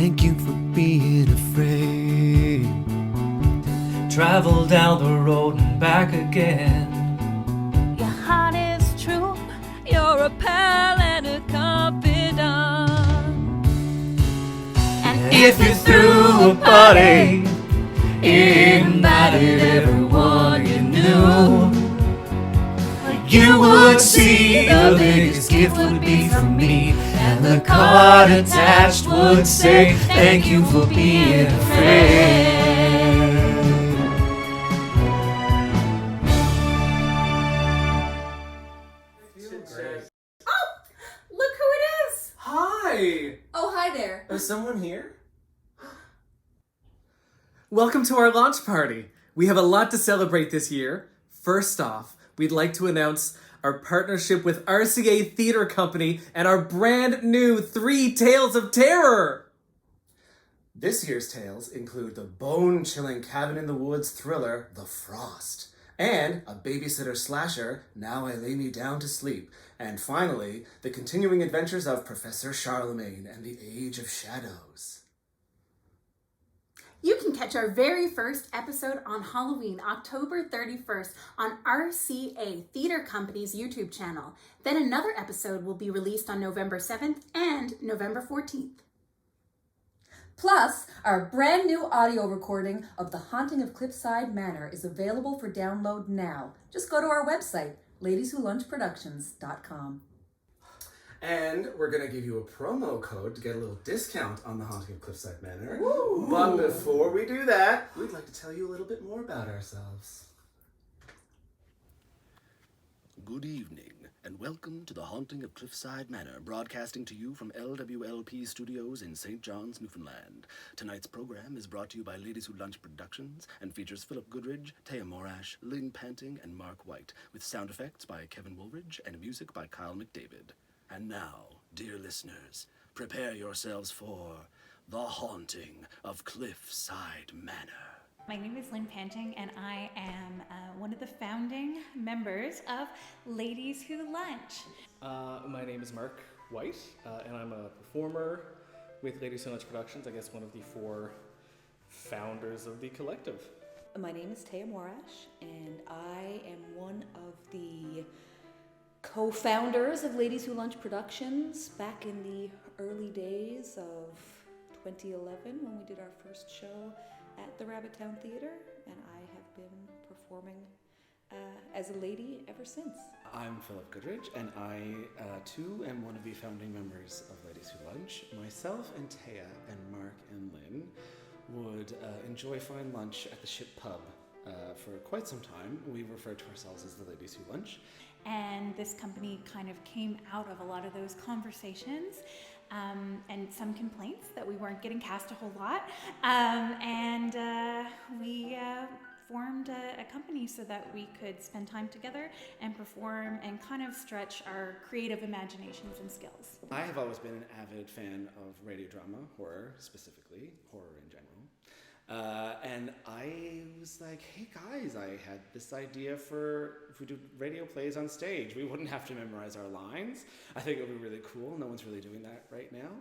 Thank you for being afraid. Travel down the road and back again. Your heart is true, you're a pal and a confidant. And If you threw a party, invited everyone you knew, you would see the biggest gift would be from me, and the card attached would say, thank you for being afraid. Look who it is! Hi! Oh, hi there. Is someone here? Welcome to our launch party. We have a lot to celebrate this year. First off, we'd like to announce our partnership with RCA Theatre Company and our brand new 3 Tales of Terror. This year's tales include the bone-chilling Cabin in the Woods thriller, The Frost, and a babysitter slasher, Now I Lay Me Down to Sleep, and finally, the continuing adventures of Professor Charlemagne and the Age of Shadows. You can catch our very first episode on Halloween, October 31st on RCA Theatre Company's YouTube channel. Then another episode will be released on November 7th and November 14th. Plus, our brand new audio recording of The Haunting of Cliffside Manor is available for download now. Just go to our website, ladieswholunchproductions.com. And we're going to give you a promo code to get a little discount on The Haunting of Cliffside Manor. Woo! But before we do that, we'd like to tell you a little bit more about ourselves. Good evening, and welcome to The Haunting of Cliffside Manor, broadcasting to you from LWLP Studios in St. John's, Newfoundland. Tonight's program is brought to you by Ladies Who Lunch Productions and features Philip Goodridge, Taya Morash, Lynn Panting, and Mark White, with sound effects by Kevin Woolridge and music by Kyle McDavid. And now, dear listeners, prepare yourselves for The Haunting of Cliffside Manor. My name is Lynn Panting, and I am one of the founding members of Ladies Who Lunch. My name is Mark White, and I'm a performer with Ladies Who Lunch Productions, I guess one of the 4 founders of the collective. My name is Taya Morash, and I am one of the co-founders of Ladies Who Lunch Productions back in the early days of 2011 when we did our first show at the Rabbittown Theatre, and I have been performing as a lady ever since. I'm Philip Goodridge, and I too am one of the founding members of Ladies Who Lunch. Myself and Taya and Mark and Lynn would enjoy fine lunch at the Ship Pub for quite some time. We refer to ourselves as the Ladies Who Lunch. And this company kind of came out of a lot of those conversations and some complaints that we weren't getting cast a whole lot. We formed a company so that we could spend time together and perform and kind of stretch our creative imaginations and skills. I have always been an avid fan of radio drama, horror specifically, horror in general. And I was like, hey guys, I had this idea for if we do radio plays on stage, we wouldn't have to memorize our lines. I think it would be really cool. No one's really doing that right now.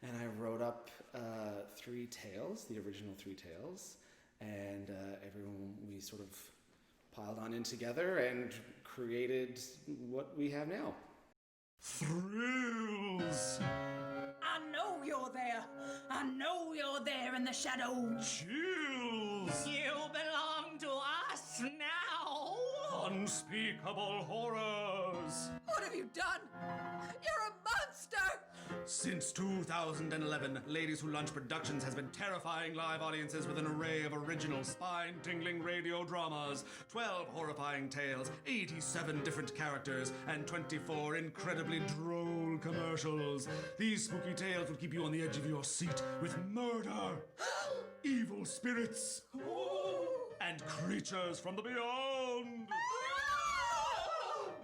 And I wrote up 3 tales, the original 3 tales, and everyone, we sort of piled on in together and created what we have now. Thrills. I know you're there. I know you're there in the shadows. Chills. You belong to us now. Unspeakable horrors. What have you done? You're a monster. Since 2011, Ladies Who Lunch Productions has been terrifying live audiences with an array of original spine-tingling radio dramas, 12 horrifying tales, 87 different characters, and 24 incredibly droll commercials. These spooky tales will keep you on the edge of your seat with murder, evil spirits, and creatures from the beyond.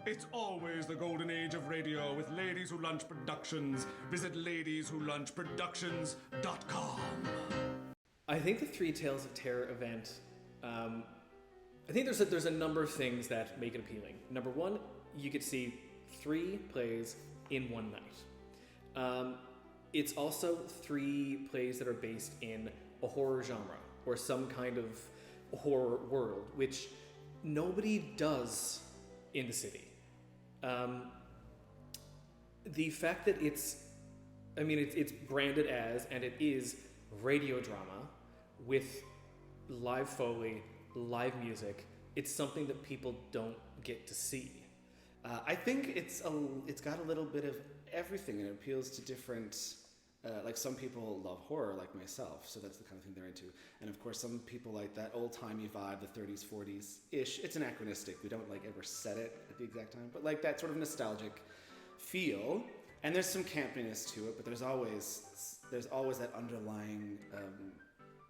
It's always the golden age of radio with Ladies Who Lunch Productions. Visit ladieswholunchproductions.com. I think the 3 Tales of Terror event, I think there's a number of things that make it appealing. Number 1, you get to see 3 plays in one night. it's also 3 plays that are based in a horror genre or some kind of horror world, which nobody does in the city. The fact that it's branded as, and it is, radio drama with live Foley, live music, it's something that people don't get to see. I think it's got a little bit of everything, and it appeals to different. Like some people love horror, like myself, so that's the kind of thing they're into. And of course, some people like that old-timey vibe, the 30s, 40s-ish. It's anachronistic. We don't like ever set it at the exact time, but like that sort of nostalgic feel. And there's some campiness to it, but there's always that underlying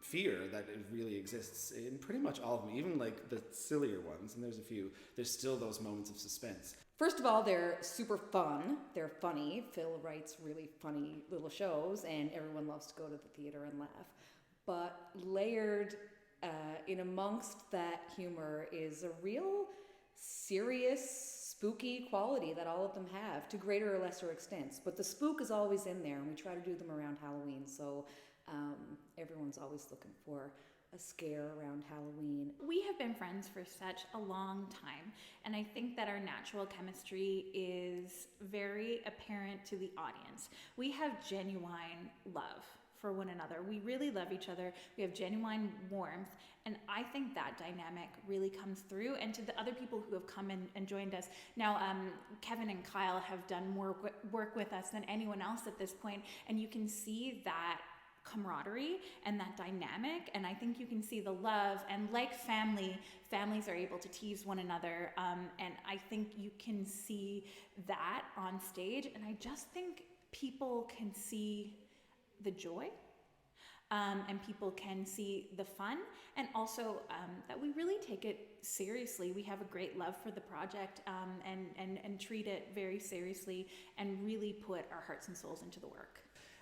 fear that it really exists in pretty much all of them, even like the sillier ones. And there's a few. There's still those moments of suspense. First of all, they're super fun. They're funny. Phil writes really funny little shows, and everyone loves to go to the theater and laugh. But layered in amongst that humor is a real serious, spooky quality that all of them have, to greater or lesser extents. But the spook is always in there, and we try to do them around Halloween, so everyone's always looking for a scare around Halloween. We have been friends for such a long time, and I think that our natural chemistry is very apparent to the audience. We have genuine love for one another. We really love each other. We have genuine warmth, and I think that dynamic really comes through. And to the other people who have come in and joined us, now Kevin and Kyle have done more work with us than anyone else at this point, and you can see that camaraderie and that dynamic, and I think you can see the love, and like families are able to tease one another, and I think you can see that on stage, and I just think people can see the joy, and people can see the fun, and also that we really take it seriously. We have a great love for the project, and treat it very seriously, and really put our hearts and souls into the work.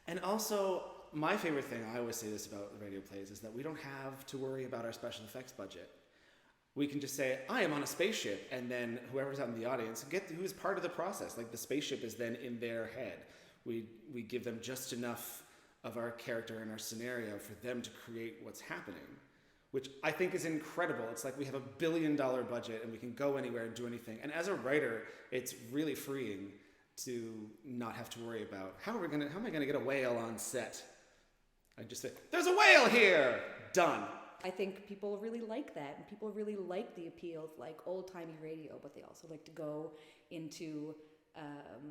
And also, my favorite thing, I always say this about radio plays, is that we don't have to worry about our special effects budget. We can just say, I am on a spaceship, and then whoever's out in the audience, who's part of the process. Like, the spaceship is then in their head. We give them just enough of our character and our scenario for them to create what's happening, which I think is incredible. It's like we have $1 billion budget, and we can go anywhere and do anything. And as a writer, it's really freeing to not have to worry about how am I gonna get a whale on set? I just say, there's a whale here! Done. I think people really like that, and people really like the appeal of like old-timey radio, but they also like to go into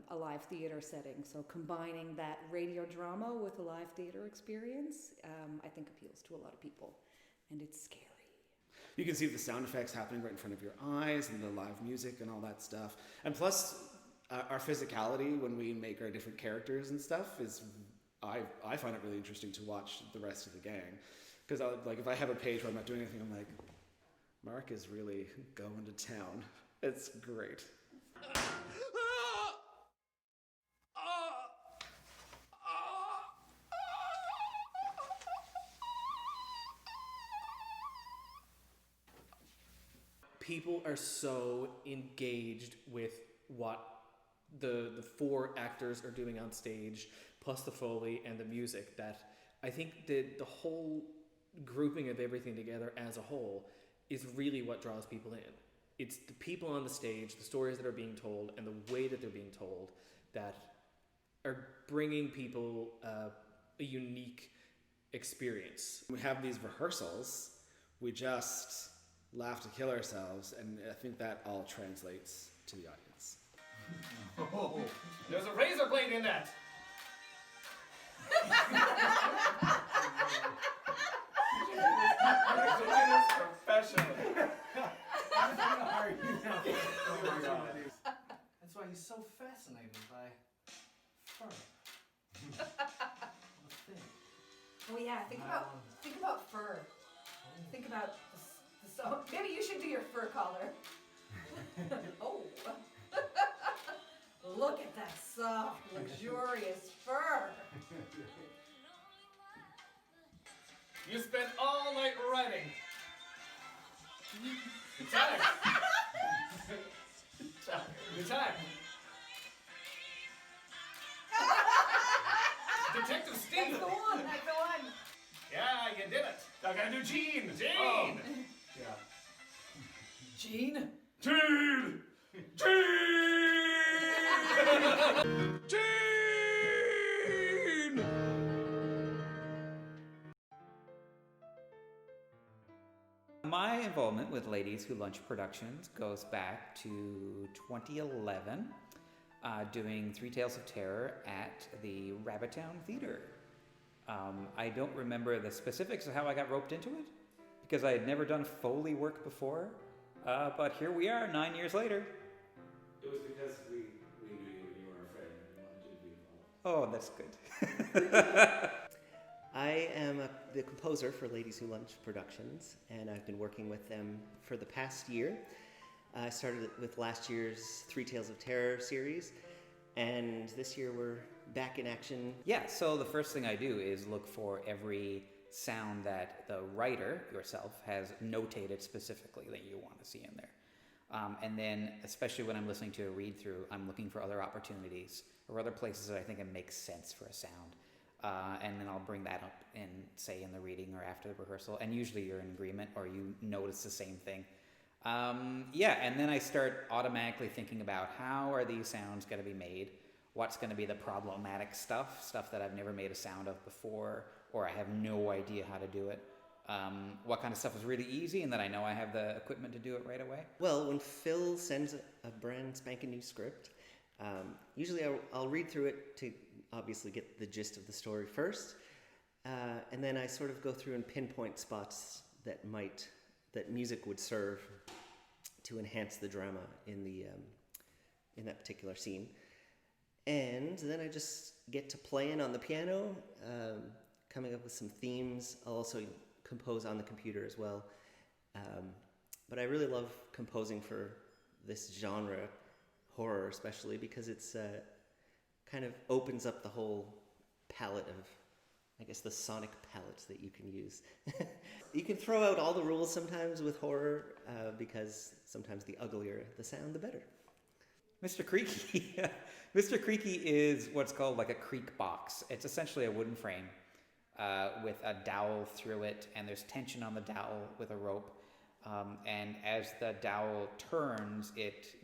a live theater setting. So combining that radio drama with a live theater experience, I think appeals to a lot of people, and it's scary. You can see the sound effects happening right in front of your eyes, and the live music and all that stuff. And plus, our physicality when we make our different characters and stuff is, I find it really interesting to watch the rest of the gang. Because like if I have a page where I'm not doing anything, I'm like, Mark is really going to town. It's great. People are so engaged with what the 4 actors are doing on stage, plus the Foley and the music, that I think that the whole grouping of everything together as a whole is really what draws people in. It's the people on the stage, the stories that are being told, and the way that they're being told that are bringing people a unique experience. We have these rehearsals, we just laugh to kill ourselves, and I think that all translates to the audience. Oh, there's a razor blade in that! Professional. That's why he's so fascinated by fur. Oh yeah, think about fur. Think about so maybe you should do your fur collar. Oh. Look at that soft, luxurious fur. You spent all night writing. Good time. Good time. Steve. That's the one. That's the one. Yeah, you did it. I gotta do Gene. Gene. Oh. Yeah. Gene. Gene. Gene. Gene. My involvement with Ladies Who Lunch Productions goes back to 2011, doing Three Tales of Terror at the Rabbitown Theater. I don't remember the specifics of how I got roped into it, because I had never done Foley work before, but here we are 9 years later. It was because we knew you and you were afraid and we wanted you to be involved. Oh, that's good. I am the composer for Ladies Who Lunch Productions, and I've been working with them for the past year. I started with last year's Three Tales of Terror series, and this year we're back in action. Yeah, so the first thing I do is look for every sound that the writer, yourself, has notated specifically that you want to see in there. And then, especially when I'm listening to a read-through, I'm looking for other opportunities or other places that I think it makes sense for a sound. And then I'll bring that up in, say, in the reading or after the rehearsal. And usually you're in agreement or you notice the same thing. Yeah, and then I start automatically thinking about how are these sounds going to be made? What's going to be the problematic stuff that I've never made a sound of before, or I have no idea how to do it. What kind of stuff is really easy and that I know I have the equipment to do it right away? Well, when Phil sends a brand spanking new script, usually I'll read through it to obviously get the gist of the story first, and then I sort of go through and pinpoint spots that music would serve to enhance the drama in that particular scene. And then I just get to playing on the piano, coming up with some themes. I'll also compose on the computer as well. But I really love composing for this genre, horror especially, because it's kind of opens up the whole palette of, I guess, the sonic palettes that you can use. You can throw out all the rules sometimes with horror, because sometimes the uglier the sound, the better. Mr. Creaky. Mr. Creaky is what's called like a creak box. It's essentially a wooden frame with a dowel through it, and there's tension on the dowel with a rope. And as the dowel turns,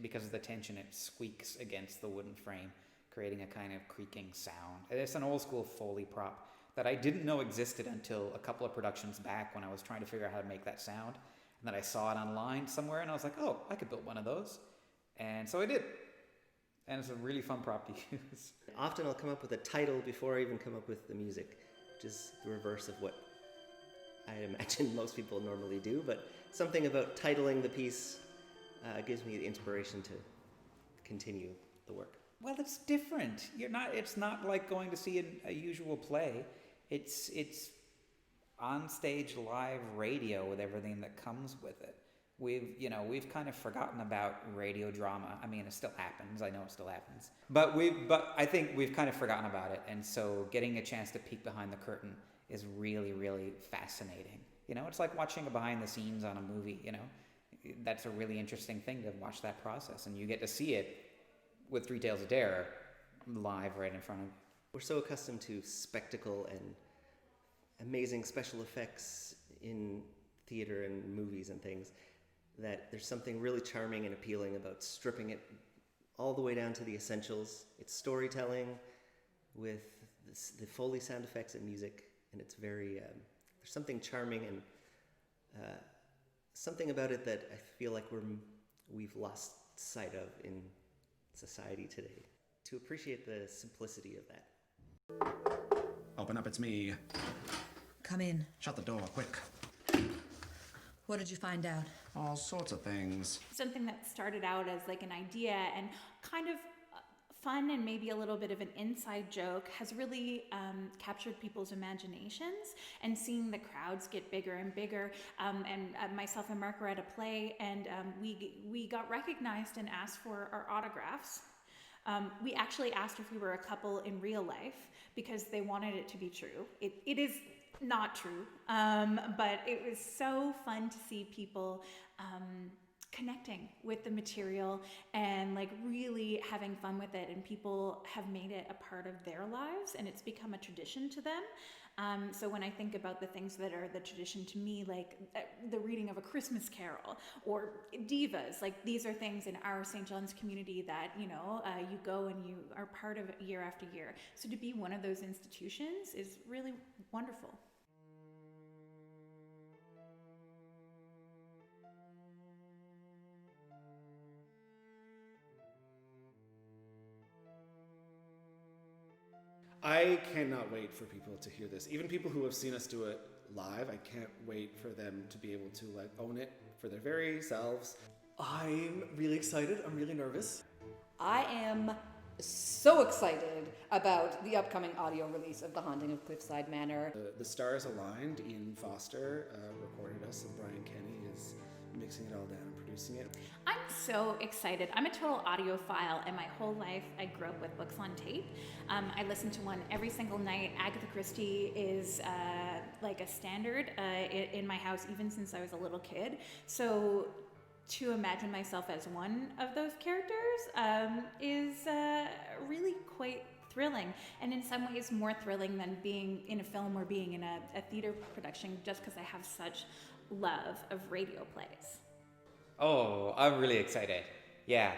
because of the tension, it squeaks against the wooden frame, creating a kind of creaking sound. It's an old school Foley prop that I didn't know existed until a couple of productions back when I was trying to figure out how to make that sound. And then I saw it online somewhere, and I was like, oh, I could build one of those. And so I did. And it's a really fun prop to use. Often I'll come up with a title before I even come up with the music, which is the reverse of what I imagine most people normally do. But something about titling the piece gives me the inspiration to continue the work. Well, it's different. It's not like going to see a usual play. It's on-stage live radio with everything that comes with it. We've kind of forgotten about radio drama. I mean, it still happens. I know it still happens. But I think we've kind of forgotten about it. And so getting a chance to peek behind the curtain is really, really fascinating. It's like watching a behind the scenes on a movie, That's a really interesting thing to watch that process. And you get to see it with Three Tales of Terror live right in front of you. We're so accustomed to spectacle and amazing special effects in theater and movies and things that there's something really charming and appealing about stripping it all the way down to the essentials. It's storytelling with the Foley sound effects and music, and it's very, there's something charming and something about it that I feel like we've lost sight of in society today. To appreciate the simplicity of that. Open up, it's me. Come in. Shut the door, quick. What did you find out? All sorts of things. Something that started out as like an idea and kind of fun and maybe a little bit of an inside joke has really captured people's imaginations, and seeing the crowds get bigger and bigger. And myself and Mark were at a play, and we got recognized and asked for our autographs. We actually asked if we were a couple in real life because they wanted it to be true. It is not true, but it was so fun to see people connecting with the material and like really having fun with it, and people have made it a part of their lives and it's become a tradition to them. So when I think about the things that are the tradition to me, like the reading of A Christmas Carol or divas, like these are things in our St. John's community that, you know, you go and you are part of it year after year. So to be one of those institutions is really wonderful. I cannot wait for people to hear this. Even people who have seen us do it live, I can't wait for them to be able to like own it for their very selves. I'm really excited. I'm really nervous. I am so excited about the upcoming audio release of The Haunting of Cliffside Manor. The stars aligned. Ian Foster recorded us, and Brian Kenny is mixing it all down and producing it. I'm so excited. I'm a total audiophile, and my whole life I grew up with books on tape. I listen to one every single night. Agatha Christie is like a standard in my house, even since I was a little kid. So to imagine myself as one of those characters is really quite thrilling, and in some ways more thrilling than being in a film or being in a theater production, just because I have such love of radio plays. Oh, I'm really excited. Yeah,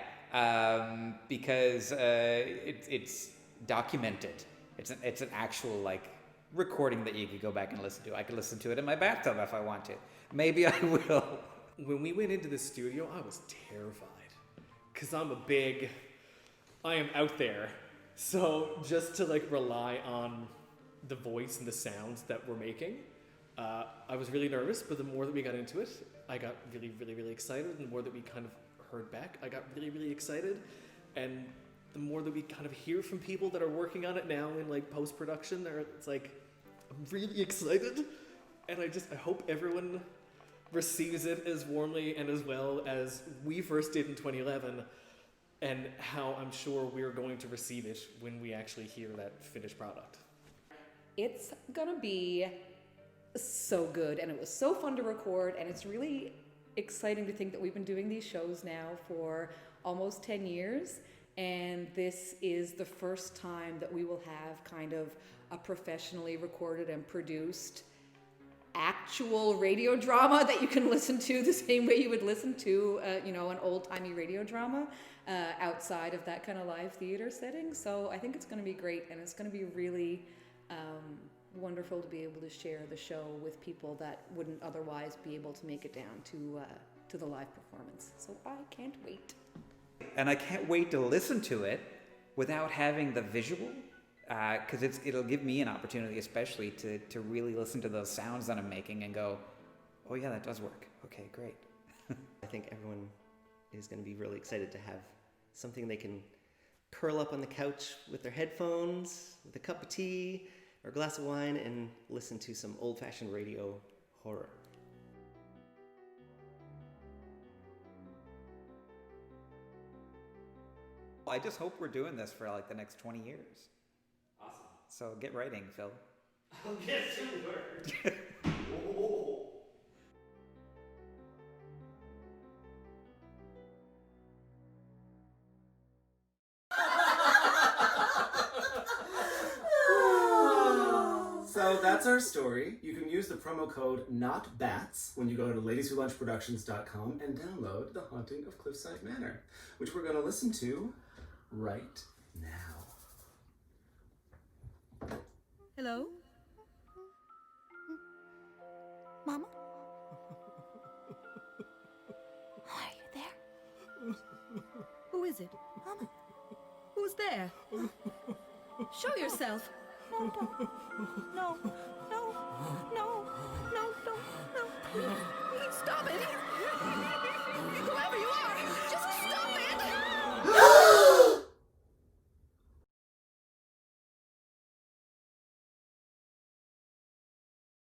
because it's documented. It's an actual like recording that you could go back and listen to. I could listen to it in my bathtub if I want to. Maybe I will. When we went into the studio, I was terrified. Because I am out there. So just to like rely on the voice and the sounds that we're making, I was really nervous, but the more that we got into it, I got really, really, really excited. And the more that we kind of heard back, I got really, really excited. And the more that we kind of hear from people that are working on it now in like post-production, it's like, I'm really excited. And I hope everyone receives it as warmly and as well as we first did in 2011, and how I'm sure we're going to receive it when we actually hear that finished product. It's gonna be so good, and it was so fun to record, and it's really exciting to think that we've been doing these shows now for almost 10 years, and this is the first time that we will have kind of a professionally recorded and produced actual radio drama that you can listen to the same way you would listen to an old-timey radio drama outside of that kind of live theater setting. So I think it's going to be great, and it's going to be really wonderful to be able to share the show with people that wouldn't otherwise be able to make it down to the live performance. So I can't wait. And I can't wait to listen to it without having the visual, because it'll give me an opportunity especially to really listen to those sounds that I'm making and go, oh yeah, that does work. Okay, great. I think everyone is going to be really excited to have something they can curl up on the couch with their headphones, with a cup of tea or a glass of wine, and listen to some old-fashioned radio horror. I just hope we're doing this for like the next 20 years. Awesome. So get writing, Phil. I'll get to work. So that's our story. You can use the promo code NOTBATS when you go to ladieswholunchproductions.com and download The Haunting of Cliffside Manor, which we're going to listen to right now. Hello? Mama? Are you there? Who is it? Mama. Who's there? Show yourself. No, don't. No, no, no, no, don't, no. Please stop it.